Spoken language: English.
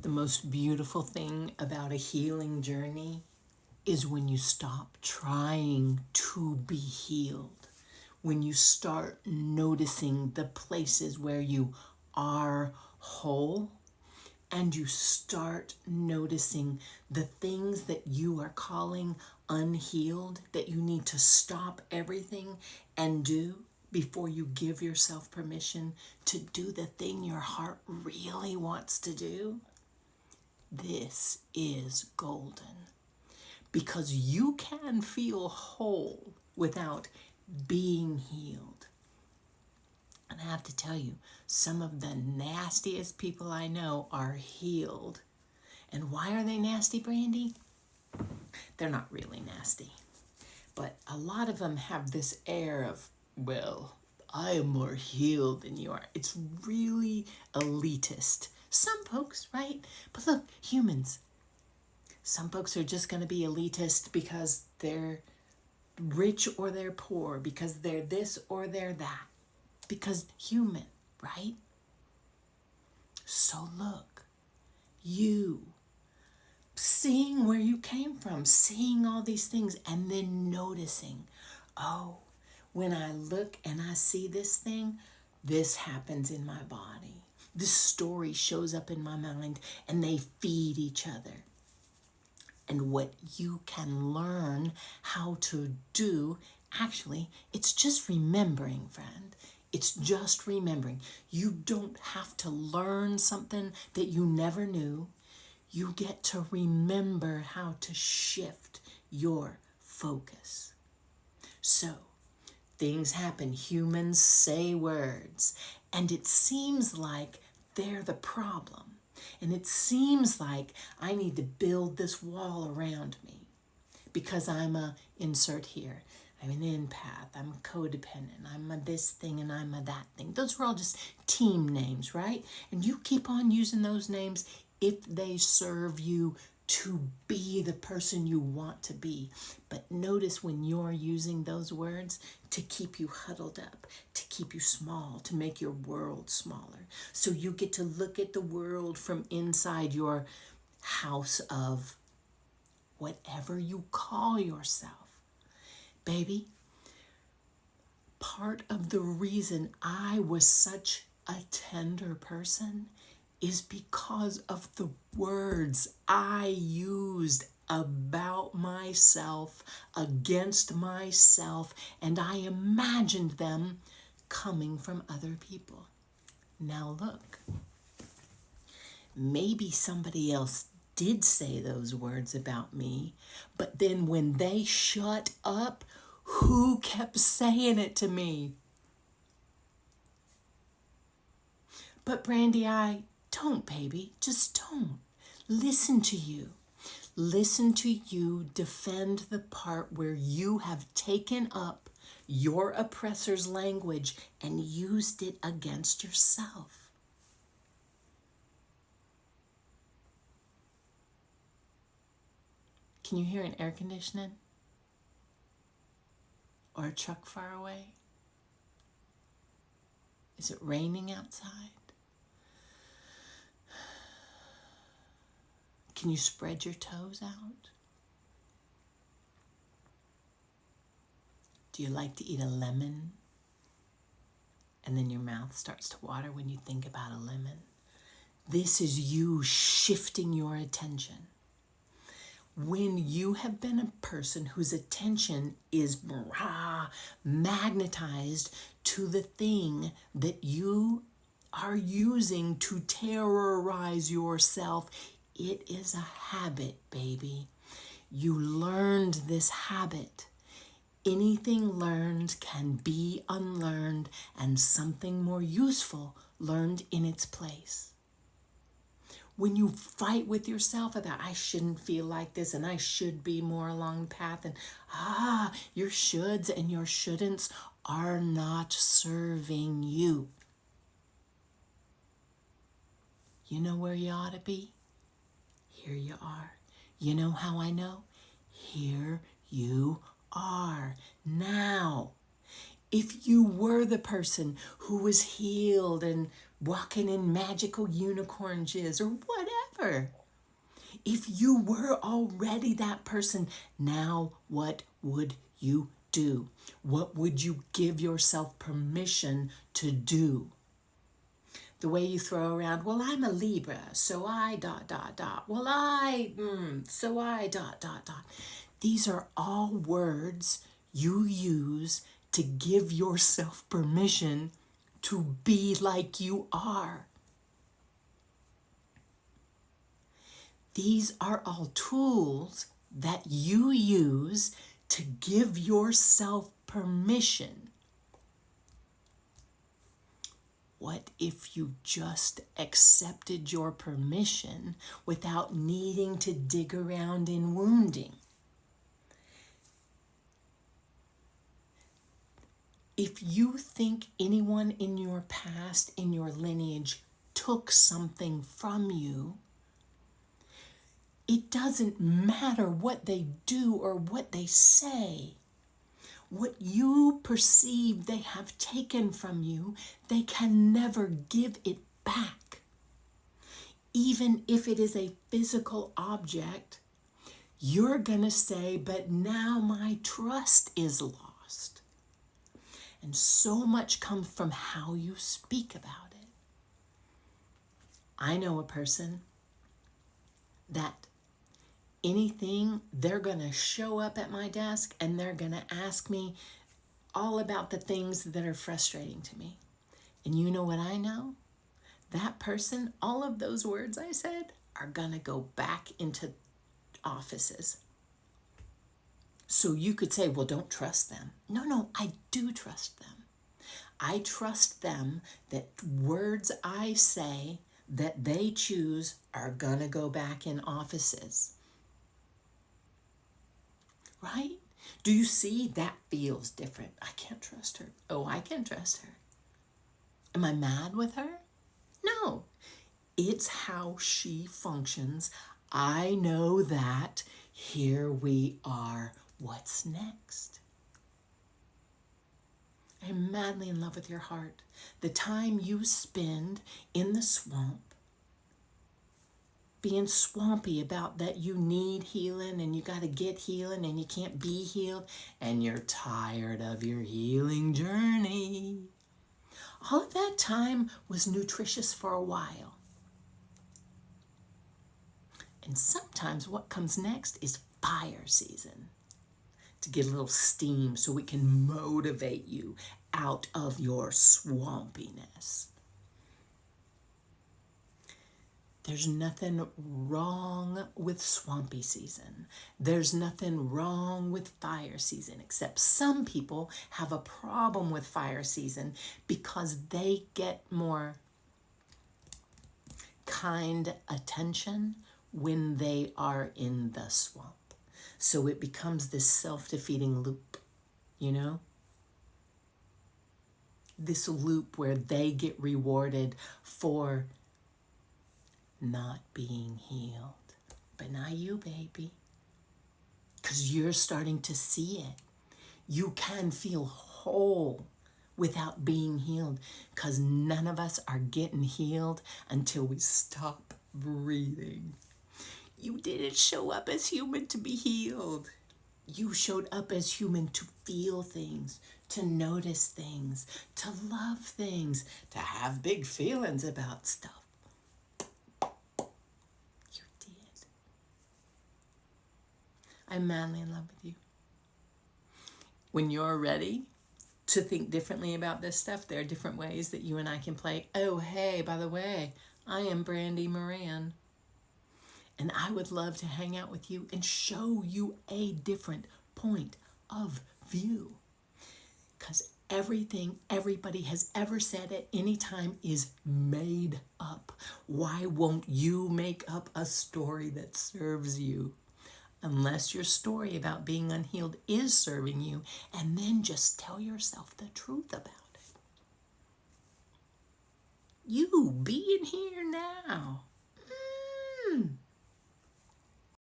The most beautiful thing about a healing journey is when you stop trying to be healed. When you start noticing the places where you are whole, and you start noticing the things that you are calling unhealed, that you need to stop everything and do before you give yourself permission to do the thing your heart really wants to do. This is golden, because you can feel whole without being healed. And I have to tell you, some of the nastiest people I know are healed. And why are they nasty, Brandy? They're not really nasty. But a lot of them have this air of, well, I am more healed than you are. It's really elitist. Some folks, right? But look, humans. Some folks are just going to be elitist because they're rich or they're poor, because they're this or they're that. Because human, right? So look, you seeing where you came from, seeing all these things, and then noticing, oh, when I look and I see this thing, this happens in my body. This story shows up in my mind, and they feed each other. And what you can learn how to do, actually, it's just remembering, friend. It's just remembering. You don't have to learn something that you never knew. You get to remember how to shift your focus. So, things happen. Humans say words, and it seems like they're the problem. And it seems like I need to build this wall around me because I'm a insert here. I'm an empath, I'm codependent, I'm a this thing and I'm a that thing. Those are all just team names, right? And you keep on using those names if they serve you to be the person you want to be. But notice when you're using those words to keep you huddled up, to keep you small, to make your world smaller. So you get to look at the world from inside your house of whatever you call yourself. Baby, part of the reason I was such a tender person is because of the words I used about myself, against myself, and I imagined them coming from other people. Now look, maybe somebody else did say those words about me, but then when they shut up, who kept saying it to me? But Brandy, I don't, baby. Just don't. Listen to you. Listen to you defend the part where you have taken up your oppressor's language and used it against yourself. Can you hear an air conditioning? Or a truck far away? Is it raining outside? Can you spread your toes out? Do you like to eat a lemon? And then your mouth starts to water when you think about a lemon. This is you shifting your attention. When you have been a person whose attention is magnetized to the thing that you are using to terrorize yourself, it is a habit, baby. You learned this habit. Anything learned can be unlearned and something more useful learned in its place. When you fight with yourself about, I shouldn't feel like this and I should be more along the path, and your shoulds and your shouldn'ts are not serving you. You know where you ought to be? Here you are. You know how I know? Here you are now. If you were the person who was healed and walking in magical unicorn jizz or whatever. If you were already that person, now what would you do? What would you give yourself permission to do? The way you throw around, well, I'm a Libra, so I ... Well, so I ... These are all words you use to give yourself permission to be like you are. These are all tools that you use to give yourself permission. What if you just accepted your permission without needing to dig around in wounding? If you think anyone in your past, in your lineage, took something from you, it doesn't matter what they do or what they say. What you perceive they have taken from you, they can never give it back. Even if it is a physical object, you're going to say, but now my trust is lost. And so much comes from how you speak about it. I know a person that anything, they're going to show up at my desk and they're going to ask me all about the things that are frustrating to me. And you know what I know? That person, all of those words I said, are going to go back into offices. So you could say, well, don't trust them. No, I do trust them. I trust them that words I say that they choose are going to go back in offices. Right? Do you see? That feels different. I can't trust her. Oh, I can trust her. Am I mad with her? No. It's how she functions. I know that. Here we are. What's next? I'm madly in love with your heart. The time you spend in the swamp, being swampy about that you need healing and you got to get healing and you can't be healed and you're tired of your healing journey. All of that time was nutritious for a while. And sometimes what comes next is fire season, to get a little steam so we can motivate you out of your swampiness. There's nothing wrong with swampy season. There's nothing wrong with fire season, except some people have a problem with fire season because they get more kind attention when they are in the swamp. So it becomes this self-defeating loop, you know? This loop where they get rewarded for not being healed. But not you, baby. Because you're starting to see it. You can feel whole without being healed. Because none of us are getting healed until we stop breathing. You didn't show up as human to be healed. You showed up as human to feel things, to notice things, to love things, to have big feelings about stuff. You did. I'm madly in love with you. When you're ready to think differently about this stuff, there are different ways that you and I can play. Oh, hey, by the way, I am Brandy Moran. And I would love to hang out with you and show you a different point of view. Because everything everybody has ever said at any time is made up. Why won't you make up a story that serves you? Unless your story about being unhealed is serving you, and then just tell yourself the truth about it. You being here now.